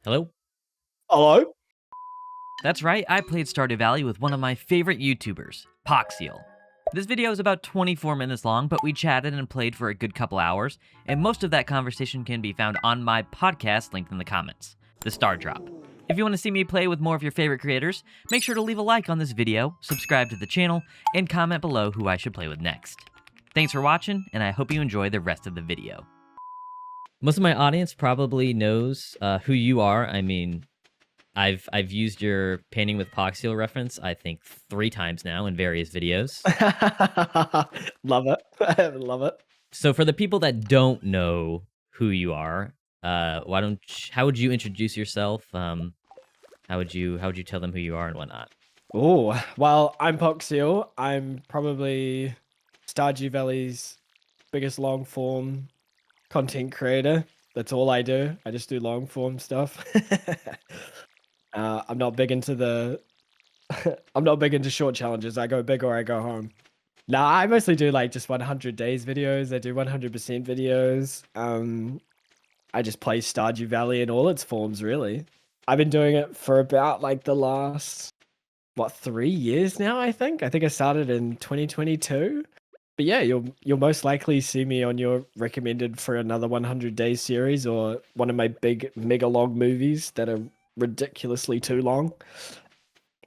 Hello? Hello? That's right, I played Stardew Valley with one of my favorite YouTubers, Poxial. This video is about 24 minutes long, but we chatted and played for a good couple hours, and most of that conversation can be found on my podcast linked in the comments, The Star Drop. If you want to see me play with more of your favorite creators, make sure to leave a like on this video, subscribe to the channel, and comment below who I should play with next. Thanks for watching, and I hope you enjoy the rest of the video. Most of my audience probably knows who you are. I mean, I've used your painting with Poxial reference, I think 3 times now in various videos. Love it. Love it. So for the people that don't know who you are, how would you introduce yourself? How would you tell them who you are and whatnot? Oh, well, I'm Poxial. I'm probably Stardew Valley's biggest long form content creator. That's all I do. I just do long form stuff. I'm not big into I'm not big into short challenges. I go big or I go home. Nah, I mostly do like just 100 days videos. I do 100% videos. I just play Stardew Valley in all its forms, really. I've been doing it for about like the last, 3 years now, I think. I think I started in 2022. But yeah, you'll most likely see me on your recommended for another 100 day series or one of my big mega long movies that are ridiculously too long.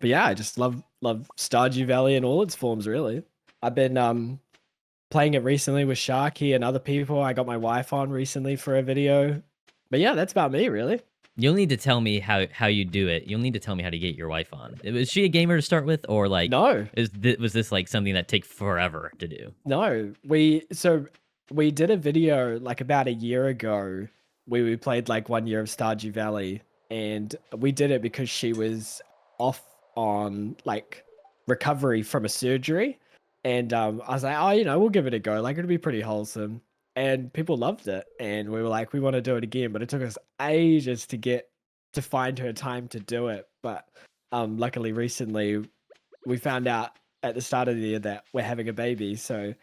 But yeah, I just love Stardew Valley in all its forms, really. I've been playing it recently with 𝘃𝗁𝗄𝗵𝗂𝗆 and other people. I got my wife on recently for a video. But yeah, that's about me, really. You'll need to tell me how you do it. You'll need to tell me how to get your wife on. Was she a gamer to start with, or like No. was this like something that take forever to do? No. We did a video like about a year ago where we played like 1 year of Stardew Valley, and we did it because she was off on like recovery from a surgery. And I was like, oh, we'll give it a go. Like, it'll be pretty wholesome. And people loved it. And we were like, we want to do it again. But it took us ages to find her time to do it. But luckily, recently, we found out at the start of the year that we're having a baby. So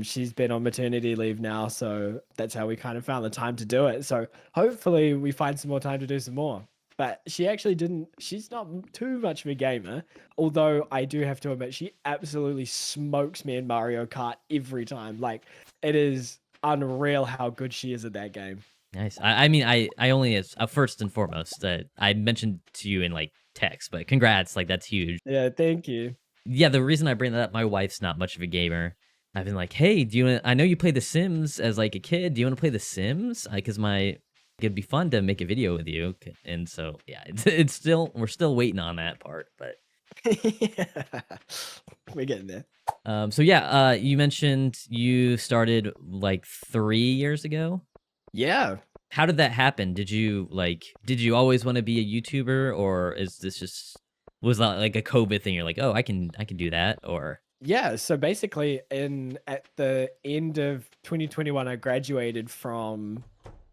she's been on maternity leave now. So that's how we kind of found the time to do it. So hopefully we find some more time to do some more. But she actually she's not too much of a gamer, although I do have to admit she absolutely smokes me in Mario Kart every time. Like, it is unreal how good she is at that game. Nice. I mean, I only as first and foremost, I mentioned to you in like text, but congrats, like that's huge. Yeah, thank you. Yeah, the reason I bring that up, my wife's not much of a gamer. I've been like, hey, I know you played The Sims as like a kid. Do you want to play The Sims? Because it'd be fun to make a video with you. And so yeah, we're still waiting on that part, but yeah, we're getting there. So yeah, you mentioned you started like 3 years ago. Yeah. How did that happen? Did you always want to be a YouTuber, or was that like a COVID thing? You're like, oh, I can do that, or? Yeah, so basically at the end of 2021, I graduated from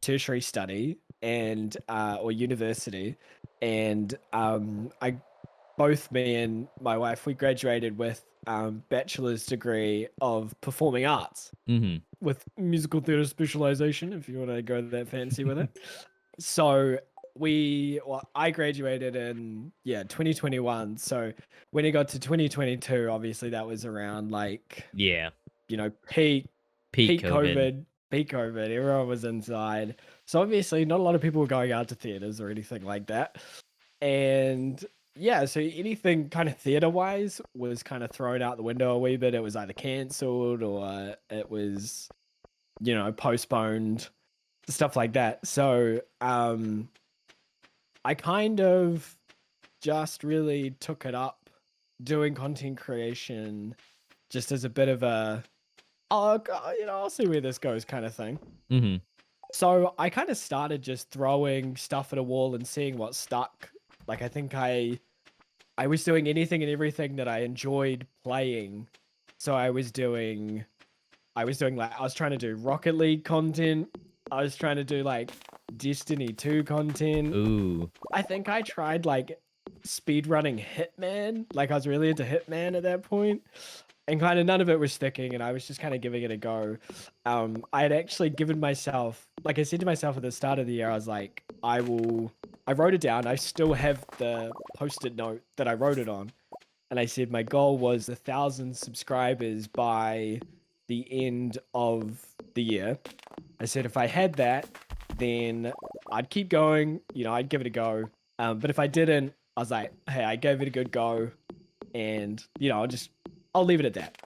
tertiary study and or university, and both me and my wife, we graduated with bachelor's degree of performing arts with musical theater specialization, if you want to go that fancy with it. So I graduated in 2021. So when it got to 2022, obviously that was around like peak COVID. Peak COVID, everyone was inside. So obviously not a lot of people were going out to theaters or anything like that. And yeah, so anything kind of theater-wise was kind of thrown out the window a wee bit. It was either cancelled or it was, postponed, stuff like that. So I kind of just really took it up doing content creation just as a bit of a, I'll see where this goes kind of thing. So I kind of started just throwing stuff at a wall and seeing what stuck. Like, I think I was doing anything and everything that I enjoyed playing. So I was trying to do Rocket League content. I was trying to do like Destiny 2 content. Ooh. I think I tried like speedrunning Hitman. Like, I was really into Hitman at that point. And kind of none of it was sticking, and I was just kind of giving it a go. I had actually given myself, like I said to myself at the start of the year, I was like, I will I wrote it down. I still have the post-it note that I wrote it on. And I said my goal was 1,000 subscribers by the end of the year. I said if I had that, then I'd keep going. You know, I'd give it a go. But if I didn't, I was like, hey, I gave it a good go, and you know, I'll leave it at that.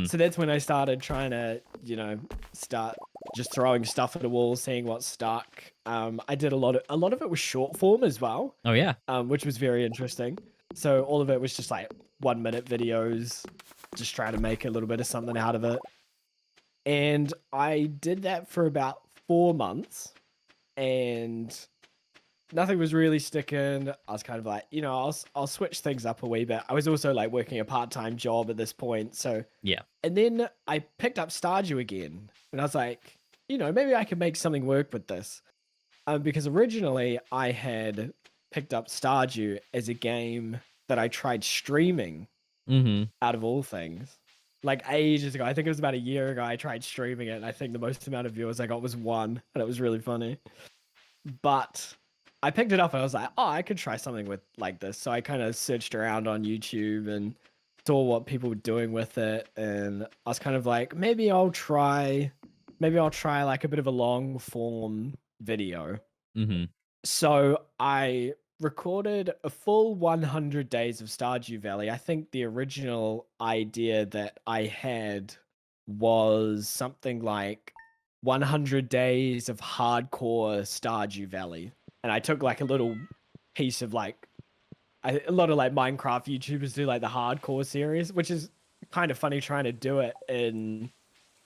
So that's when I started trying to, you know, start just throwing stuff at the wall, seeing what stuck. I did a lot of it was short form as well. Oh yeah. Which was very interesting. So all of it was just like 1-minute videos, just trying to make a little bit of something out of it. And I did that for about 4 months, and nothing was really sticking. I was kind of like, you know, I'll switch things up a wee bit. I was also like working a part-time job at this point, so yeah. And then I picked up Stardew again, and I was like, you know, maybe I could make something work with this. Because originally I had picked up Stardew as a game that I tried streaming out of all things. Like ages ago. I think it was about a year ago I tried streaming it, and I think the most amount of viewers I got was 1, and it was really funny. But I picked it up and I was like, oh, I could try something with like this. So I kind of searched around on YouTube and saw what people were doing with it, and I was kind of like, maybe I'll try like a bit of a long form video. So I recorded a full 100 days of Stardew Valley. I think the original idea that I had was something like 100 days of hardcore Stardew Valley. And I took like a little piece of like, a lot of like Minecraft YouTubers do like the hardcore series, which is kind of funny trying to do it in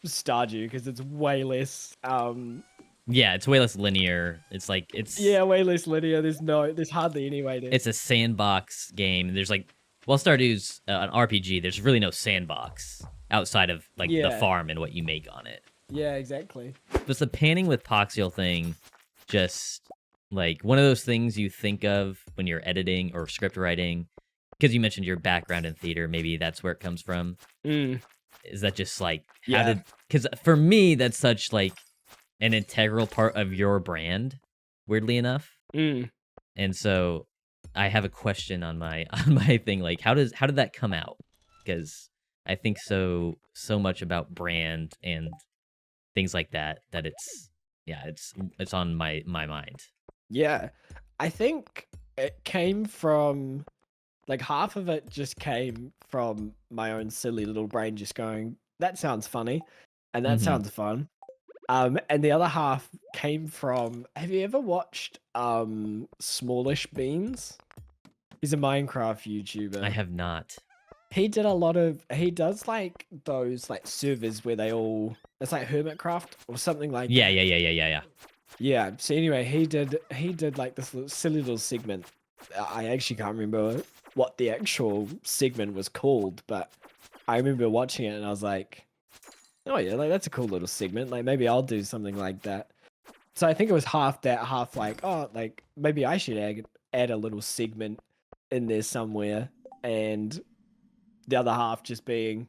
Stardew because it's way less yeah, it's way less linear. It's like way less linear. There's hardly any way to. It's a sandbox game. There's like, well, Stardew's an RPG. There's really no sandbox outside of like the farm and what you make on it. Yeah, exactly. But the panning with Poxial thing, just like one of those things you think of when you're editing or script writing, because you mentioned your background in theater. Maybe that's where it comes from. Is that just like because for me that's such like an integral part of your brand, weirdly enough. And so I have a question on my thing, like how did that come out? Because I think so much about brand and things like that it's on my mind. Yeah, I think it came from like half of it just came from my own silly little brain just going, that sounds funny and that sounds fun. And the other half came from, have you ever watched 𝘁𝗵𝗵𝗆? He's a Minecraft YouTuber. I have not. He does like those like servers where it's like 𝗁𝗵𝗃𝗺 or something like that. Yeah. Yeah, so anyway, he did like this silly little segment. I actually can't remember what the actual segment was called, but I remember watching it and I was like, oh yeah, like that's a cool little segment. Like maybe I'll do something like that. So I think it was half that, half like, oh, like maybe I should add a little segment in there somewhere, and the other half just being,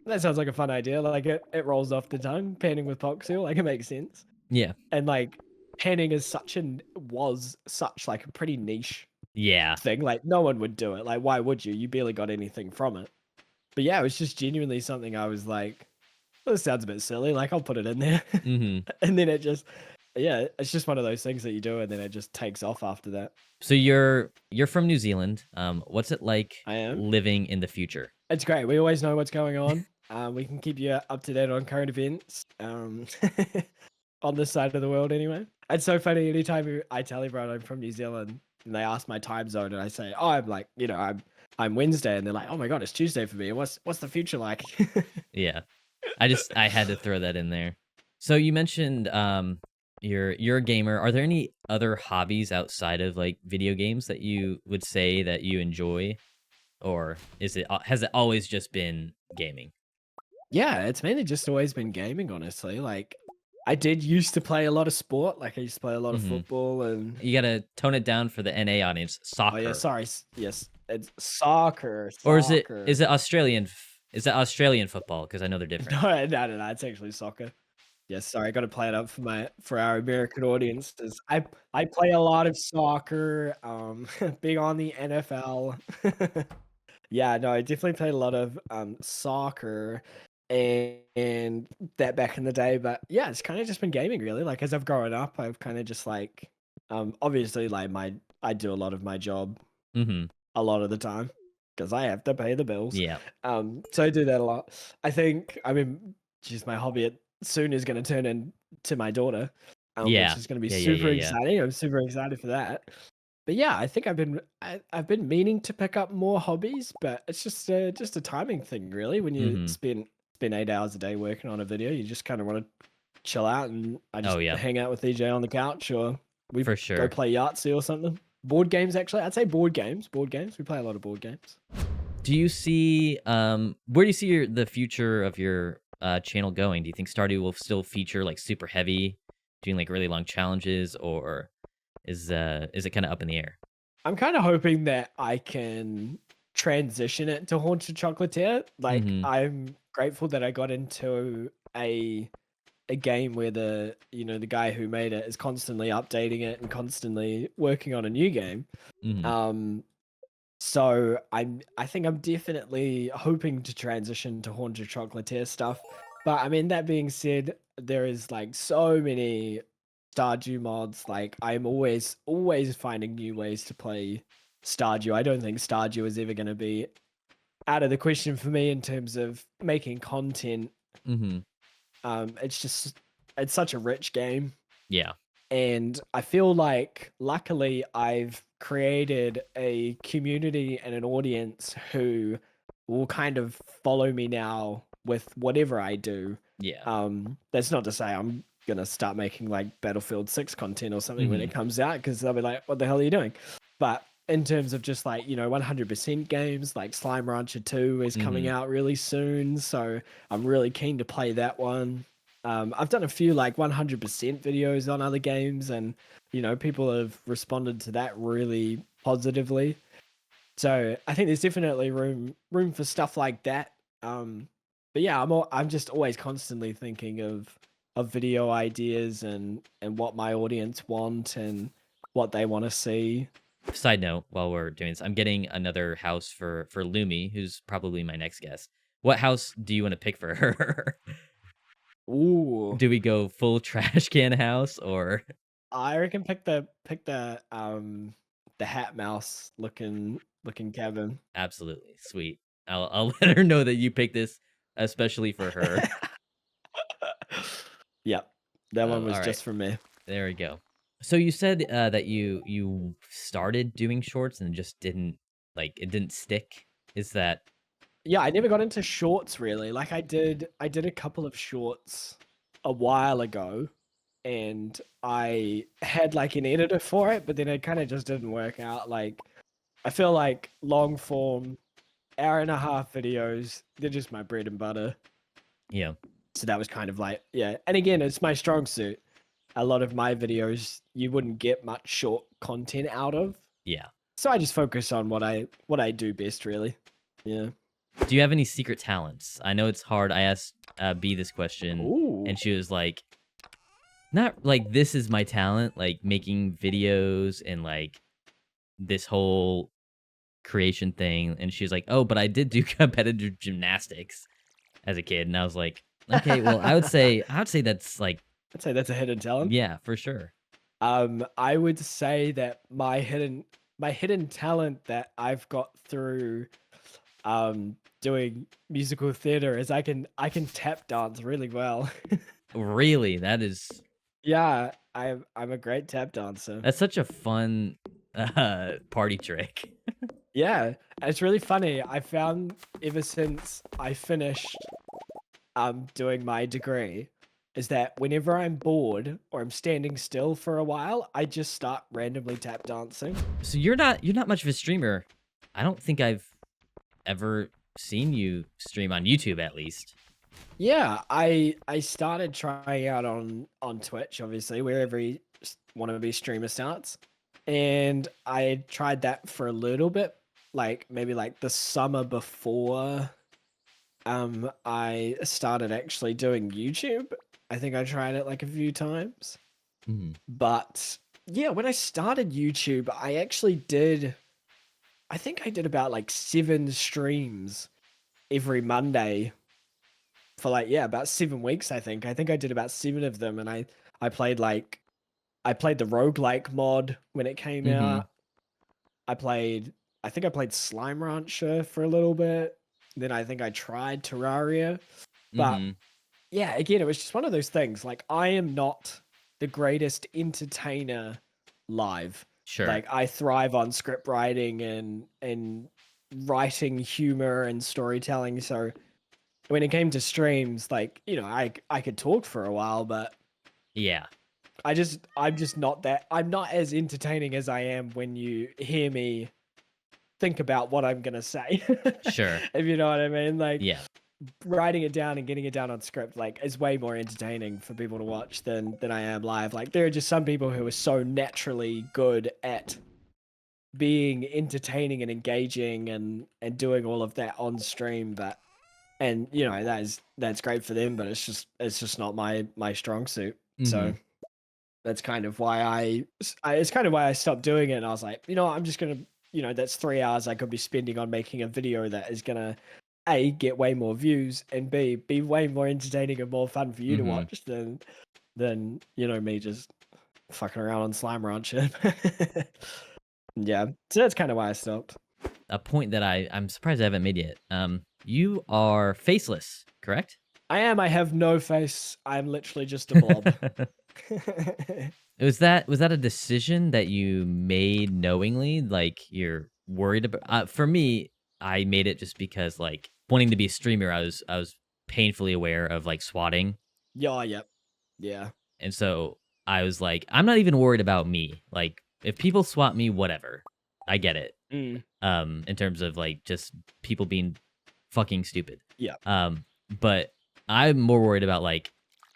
that sounds like a fun idea. Like it rolls off the tongue, panning with Poxial, like it makes sense. Yeah. And like panning was such like a pretty niche thing. Like no one would do it. Like why would you? You barely got anything from it. But yeah, it was just genuinely something I was like, well, this sounds a bit silly. Like I'll put it in there. And then it's just one of those things that you do, and then it just takes off after that. So you're from New Zealand. What's it like living in the future? It's great. We always know what's going on. We can keep you up to date on current events. On this side of the world anyway. It's so funny, anytime I tell everyone I'm from New Zealand and they ask my time zone and I say, oh, I'm like, you know, I'm Wednesday, and they're like, oh my god, it's Tuesday for me. What's the future like? Yeah. I had to throw that in there. So you mentioned you're a gamer. Are there any other hobbies outside of like video games that you would say that you enjoy, or has it always just been gaming? Yeah, it's mainly just always been gaming, honestly. Like I did used to play a lot of sport. Like I used to play a lot of football, and you gotta tone it down for the NA audience. Soccer. Oh yeah, sorry. Yes, it's soccer. Or is it Australian? Is it Australian football? Because I know they're different. No, it's actually soccer. Yes, sorry, I gotta play it up for our American audiences. I play a lot of soccer, big on the NFL. Yeah, no, I definitely played a lot of soccer and that back in the day. But yeah, it's kind of just been gaming really. Like as I've grown up, I've kind of just like obviously like I do a lot of my job Mm-hmm. a lot of the time because I have to pay the bills. Yeah. So I do that a lot. I think I mean just my hobby soon is gonna turn into my daughter, which Yeah. is gonna be Yeah. Yeah. super Yeah. Yeah. exciting. I'm super excited for that. But yeah, I think I've been meaning to pick up more hobbies, but it's just a timing thing, really. When you Mm-hmm. spend 8 hours a day working on a video, you just kind of want to chill out, and I Oh just yeah. hang out with EJ on the couch, or we For go sure. play Yahtzee or something. Board games, actually, I'd say board games. Board games. We play a lot of board games. Do you see where do you see the future of your channel going? Do you think Stardew will still feature like super heavy, doing like really long challenges, or is it kind of up in the air? I'm kind of hoping that I can transition it to 𝗺𝗪𝗀𝗺𝗃𝗃. Like, Mm-hmm. I'm grateful that I got into a game where the guy who made it is constantly updating it and constantly working on a new game. Mm-hmm. Um, so I think I'm definitely hoping to transition to 𝗺𝗪𝗀𝗺𝗃𝗃 stuff. But I mean, that being said, there is like so many Stardew mods. Like I'm always finding new ways to play Stardew. I don't think Stardew is ever going to be out of the question for me in terms of making content. Mm-hmm. It's such a rich game, Yeah. and I feel like luckily I've created a community and an audience who will kind of follow me now with whatever I do. Yeah. That's not to say I'm gonna start making like Battlefield 6 content or something when Mm-hmm. it comes out, because they'll be like, what the hell are you doing? But in terms of just like 100% games, like Slime Rancher 2 is coming Mm-hmm. out really soon, so I'm really keen to play that one. I've done a few like 100% videos on other games, and people have responded to that really positively. So I think there's definitely room for stuff like that. But yeah, I'm just always constantly thinking of video ideas and what my audience want and what they want to see. Side note, while we're doing this, I'm getting another house for 𝘠𝗵𝗂𝗺𝗍, who's probably my next guest. What house do you want to pick for her? Ooh, Do we go full trash can house or? I reckon the hat mouse looking cabin. Absolutely. Sweet. I'll let her know that you picked this especially for her. Yep, that one was All right. just for me. There we go. So you said that you started doing shorts and just didn't it didn't stick. Is that Yeah, I never got into shorts really. Like I did a couple of shorts a while ago, and I had like an editor for it, but then it kind of just didn't work out. Like I feel like long form hour and a half videos, they're just my bread and butter. yeah. So that was kind of like, yeah. And again, it's my strong suit. A lot of my videos you wouldn't get much short content out of. Yeah. So I just focus on what I do best really. Yeah. Do you have any secret talents? I know it's hard. I asked B this question Ooh. and she was like, not like this is my talent, like making videos and like this whole creation thing. And she was like, oh, but I did do competitive gymnastics as a kid. And I was like, okay, well, I would say that's like, I'd say that's a hidden talent. yeah, for sure. I would say that my hidden talent that I've got through doing musical theater is I can tap dance really well. Really, that is Yeah, I'm a great tap dancer. that's such a fun party trick. Yeah, it's really funny. I found ever since I finished doing my degree is that whenever I'm bored or I'm standing still for a while, I just start randomly tap dancing. So you're not much of a streamer. I don't think I've ever seen you stream on YouTube at least. Yeah, I started trying out on Twitch, obviously, where every wannabe streamer starts, and I tried that for a little bit, like maybe like the summer before I started actually doing YouTube. I think I tried it like a few times. Mhm. But yeah, when I started YouTube, I think I did about like 7 streams every Monday for like, yeah, about 7 weeks, I think. I think I did about 7 of them, and I played the roguelike mod when it came Mhm. out. I think I played 𝘁𝗵𝘄𝗶𝗹 for a little bit. Then I think I tried Terraria. But Mhm. yeah, again, it was just one of those things. Like, I am not the greatest entertainer live. Sure. Like, I thrive on script writing and writing humor and storytelling. So when it came to streams, like, you know, I could talk for a while, but Yeah. I'm just not that. I'm not as entertaining as I am when you hear me think about what I'm gonna say. Sure. If you know what I mean. Like, Yeah. writing it down and getting it down on script, like, is way more entertaining for people to watch than I am live. Like, there are just some people who are so naturally good at being entertaining and engaging and doing all of that on stream, that, and you know, that's great for them, but it's just not my strong suit. So Mhm. that's kind of why it's kind of why I stopped doing it. And I was like, you know what, I'm just gonna, you know, that's 3 hours I could be spending on making a video that is gonna A, get way more views, and B, be way more entertaining and more fun for you to Mhm. watch than you know, me just fucking around on 𝘁𝗵𝘄𝗶𝗹. Yeah, so that's kind of why I stopped. A point that I'm surprised I haven't made yet. You are faceless, correct? I have no face. I'm literally just a blob. Was that a decision that you made knowingly? Like, you're worried about? For me, I made it just because, like, wanting to be a streamer, I was painfully aware of like swatting, Yeah, yep. Yeah. and so I was like, I'm not even worried about me. Like, if people swat me, whatever, I get it. Mm, In terms of like just people being fucking stupid. yeah. But I'm more worried about like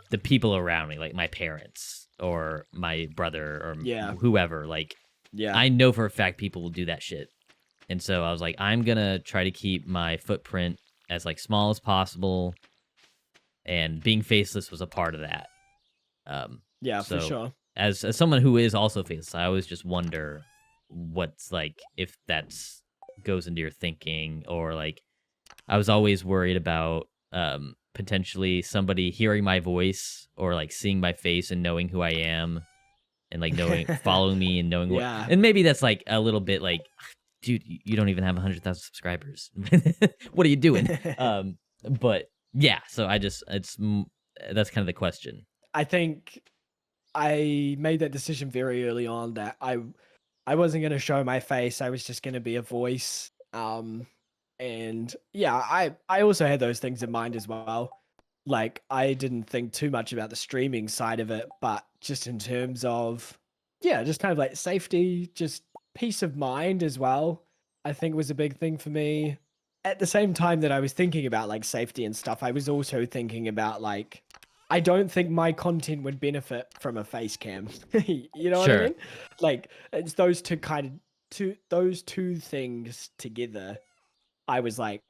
the people around me, like my parents or my brother or Yeah. whoever. Like, Yeah. I know for a fact people will do that shit. And so I was like, I'm gonna try to keep my footprint as like small as possible. And being faceless was a part of that. Yeah, for So sure. as someone who is also faceless, I always just wonder what's like, if that's goes into your thinking, or like, I was always worried about potentially somebody hearing my voice or like seeing my face and knowing who I am, and like knowing following me and knowing what. Yeah. And maybe that's like a little bit like, dude, you don't even have 100,000 subscribers. What are you doing? But yeah, so that's kind of the question. I think I made that decision very early on that I wasn't going to show my face. I was just going to be a voice. And yeah, I also had those things in mind as well. Like, I didn't think too much about the streaming side of it, but just in terms of, yeah, just kind of like safety, just peace of mind as well, I think was a big thing for me. At the same time that I was thinking about like safety and stuff, I was also thinking about like, I don't think my content would benefit from a face cam. You know what I Sure. mean? Like, it's those two things together. I was like,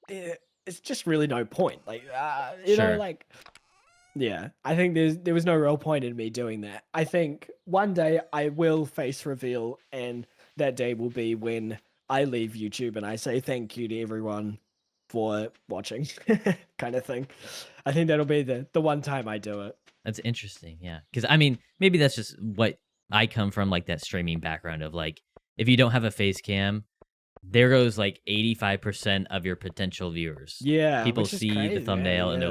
it's just really no point. Like, you know, Sure. like, yeah, I think there was no real point in me doing that. I think one day I will face reveal, and that day will be when I leave YouTube and I say thank you to everyone for watching, kind of thing. I think that'll be the one time I do it. That's interesting. Yeah. Because I mean, maybe that's just what I come from, like that streaming background of like, if you don't have a face cam, there goes like 85% of your potential viewers. Yeah, People which is see the crazy, thumbnail and yeah.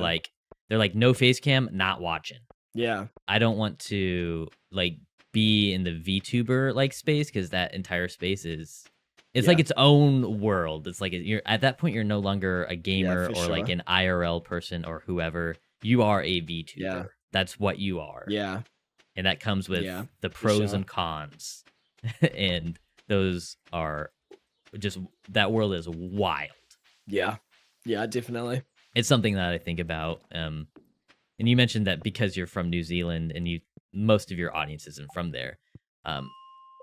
they're like, no face cam, not watching. Yeah. I don't want to like be in the VTuber like space, because that entire space it's like Yeah. its own world. It's like you're at that point, you're no longer a gamer for or like sure. an IRL person or whoever. You are a VTuber. Yeah. That's what you are. Yeah. And that comes with Yeah, the for pros sure. and cons. And those are just, that world is wild. Yeah. Yeah, definitely. It's something that I think about. And you mentioned that because you're from New Zealand and most of your audience isn't from there.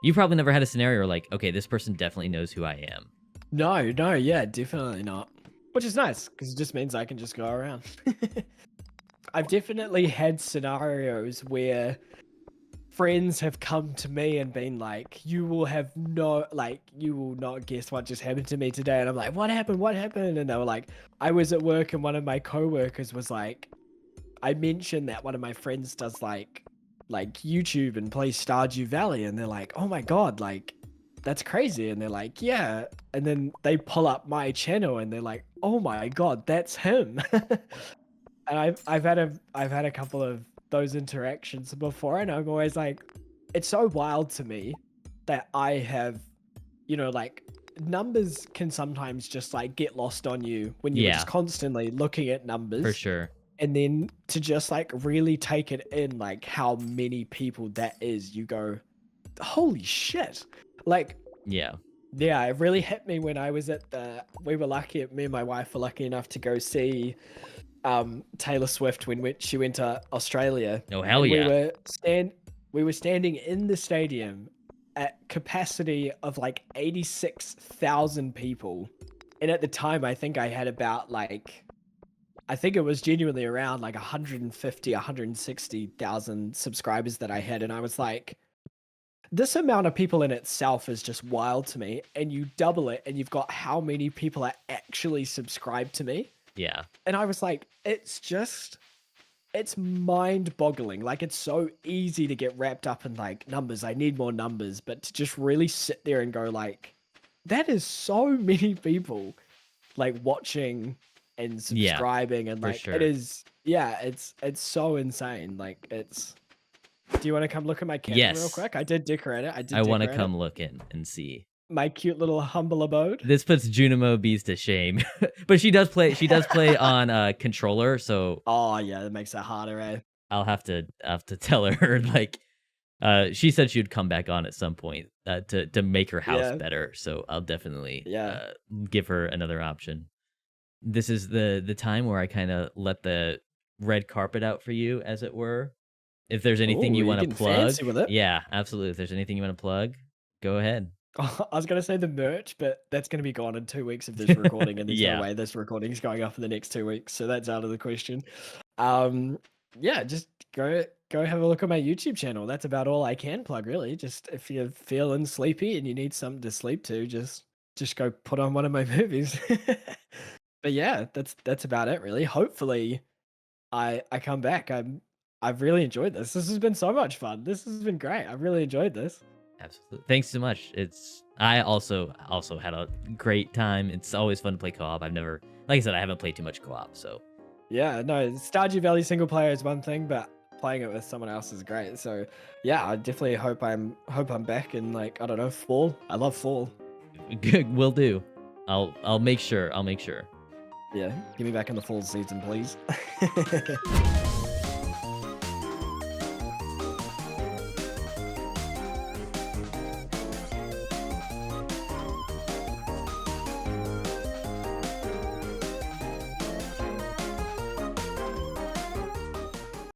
You probably never had a scenario where like, okay, this person definitely knows who I am. No, yeah, definitely not. Which is nice, because it just means I can just go around. I've definitely had scenarios where friends have come to me and been like, you will not guess what just happened to me today. And I'm like, what happened? What happened? And they were like, I was at work and one of my coworkers was like, I mentioned that one of my friends does like YouTube and plays Stardew Valley. And they're like, oh my God, like, that's crazy. And they're like, yeah. And then they pull up my channel and they're like, oh my God, that's him. And I've had a couple of those interactions before, and I'm always like, it's so wild to me that I have, like, numbers can sometimes just like get lost on you when you're just constantly looking at numbers. For sure. And then to just like really take it in, like how many people that is, you go, holy shit. Like, yeah, it really hit me when I was me and my wife were lucky enough to go see Taylor Swift when she went to Australia. Oh, hell yeah. We were standing in the stadium at capacity of like 86,000 people. And at the time, I think I had about I think it was genuinely around like 150, 160,000 subscribers that I had. And I was like, this amount of people in itself is just wild to me. And you double it and you've got how many people are actually subscribed to me. Yeah. And I was like, it's mind-boggling. Like, it's so easy to get wrapped up in like numbers. I need more numbers. But to just really sit there and go like, that is so many people like watching and subscribing. And like, it is, it's so insane. Like, it's, do you want to come look at my camera real quick? I did decorate it. I want to come look in and see my cute little humble abode. This puts 𝗁𝗵𝗂𝗶𝗹 to shame. But she does play on controller, so oh yeah, that makes it harder, eh? I'll have to tell her like she said she would come back on at some point to make her house better, so I'll definitely give her another option. This is the time where I kind of let the red carpet out for you, as it were. If there's anything you want to plug, yeah, absolutely. If there's anything you want to plug, go ahead. I was going to say the merch, but that's going to be gone in 2 weeks of this recording, and there's no way this recording is going up in the next 2 weeks, so that's out of the question. Just go have a look at my YouTube channel. That's about all I can plug, really. Just if you're feeling sleepy and you need something to sleep to, just go put on one of my movies. But yeah, that's about it, really. Hopefully, I come back. I've really enjoyed this. This has been so much fun. This has been great. I've really enjoyed this. Absolutely. Thanks so much. I also had a great time. It's always fun to play co-op. I've never, like I said, I haven't played too much co-op, so. Yeah, no, Stardew Valley single player is one thing, but playing it with someone else is great. So yeah, I definitely hope I'm back in like, I don't know, fall. I love fall. Good, will do. I'll make sure. Yeah, get me back in the fall season, please.